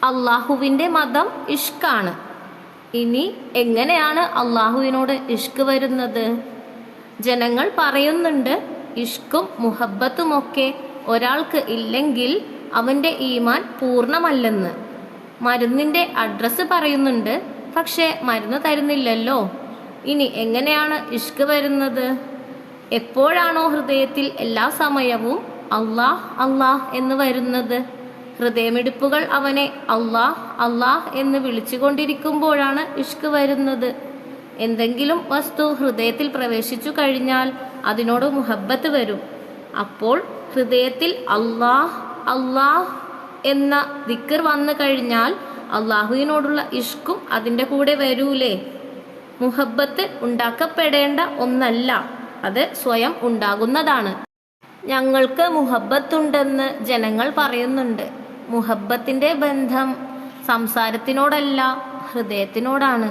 അള്ളാഹുവിൻ്റെ മതം ഇഷ്കാണ്. ഇനി എങ്ങനെയാണ് അള്ളാഹുവിനോട് ഇഷ്ക് വരുന്നത്? ജനങ്ങൾ പറയുന്നുണ്ട്, ഇഷ്കും മുഹബത്തുമൊക്കെ ഒരാൾക്ക് ഇല്ലെങ്കിൽ അവൻ്റെ ഈമാൻ പൂർണ്ണമല്ലെന്ന്. മരുന്നിൻ്റെ അഡ്രസ്സ് പറയുന്നുണ്ട്, പക്ഷേ മരുന്ന് തരുന്നില്ലല്ലോ. ഇനി എങ്ങനെയാണ് ഇഷ്ക് വരുന്നത്? എപ്പോഴാണോ ഹൃദയത്തിൽ എല്ലാ സമയവും അള്ളാഹ് അള്ളാഹ് എന്ന് വരുന്നത്, ഹൃദയമിടിപ്പുകൾ അവനെ അള്ളാഹ് അള്ളാഹ് എന്ന് വിളിച്ചുകൊണ്ടിരിക്കുമ്പോഴാണ് ഇഷ്ക് വരുന്നത്. എന്തെങ്കിലും വസ്തു ഹൃദയത്തിൽ പ്രവേശിച്ചു കഴിഞ്ഞാൽ അതിനോട് മുഹബത്ത് വരും. അപ്പോൾ ഹൃദയത്തിൽ അള്ളാഹ് അള്ളാഹ് എന്ന ദിക്ർ വന്നു കഴിഞ്ഞാൽ അള്ളാഹുവിനോടുള്ള ഇഷ്കും അതിൻ്റെ കൂടെ വരൂലേ? മുഹബത്ത് ഉണ്ടാക്കപ്പെടേണ്ട ഒന്നല്ല, അത് സ്വയം ഉണ്ടാകുന്നതാണ്. ഞങ്ങൾക്ക് മുഹബത്തുണ്ടെന്ന് ജനങ്ങൾ പറയുന്നുണ്ട്. മുഹബത്തിൻ്റെ ബന്ധം സംസാരത്തിനോടല്ല, ഹൃദയത്തിനോടാണ്.